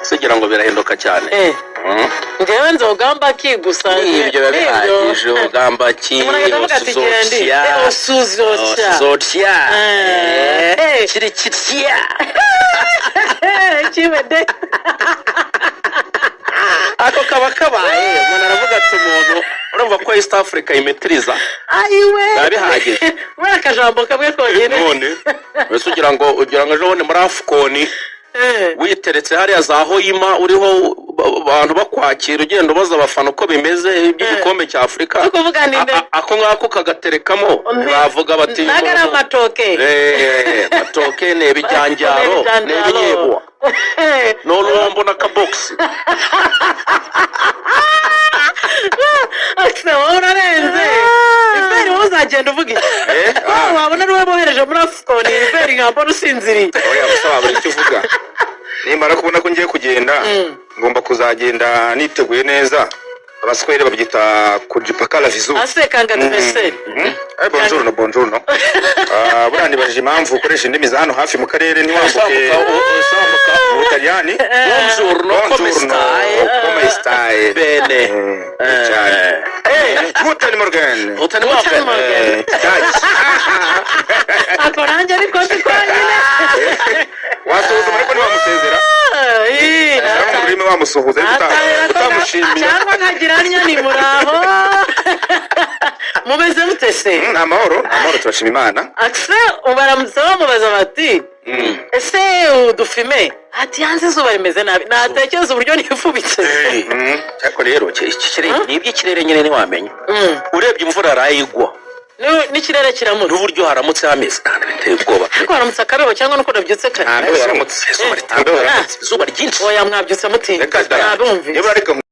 Sigira ngo birahinduka cyane. Ngewe nzogamba ki gusa ibyo bihagije ugamba ki Zotia Chirichitia Chibede Ako kaba kabaye umuntu aravuga ati umuntu urumva ko East Africa imetriza ayiwe babihagije muri akajambo kamwe konyine none wese ugira ngo jone muri Afcon witeretse hariya za Hoima uriho abantu bakwakira ugenda ubaza abafana uko bimeze iby'igikombe cya Afrika ako ngako kagaterekamo bavuga bati nagara matoke matoke ne bijyanjaro ne binyebwa none mbona ka box Axel urarenze iberi uzagenda uvuga iki wabona ruwe bohereje muri Afcon iberi nkabona usinziri oya busaba icyo uvuga nimara kubona ko ngiye kugenda ngomba kuzagenda niteguye neza abaswere babyita kujipaka la vizu asekanga twese bonjour burandi baje impamvu ukoresha indimi za hano hafi mu karere ni wambuke mu Butaliyani bonjour come stai bene Guten Morgen akoranje ariko twanyine wasuhuza muri ko wamusezera urimo wamusuhuza utamushimira cyangwa nkagiranya ni muraho mubeze mutese amahoro turashima Imana Axel ubaramutse bamubaza bati ese udufime ati yanze zuba rimeze nabi natekereza uburyo nifubitse cyako rero ikirere n'iby'ikirere nyine ntiwamenya urebye imvura arayigwa n'ikirere kiramutse n'uburyo haramutse hameze biteye ubwoba ariko haramutse akabeho cyangwa nuko nabyutse kare haramutse izuba ryinshi oya mwabyutse muti reka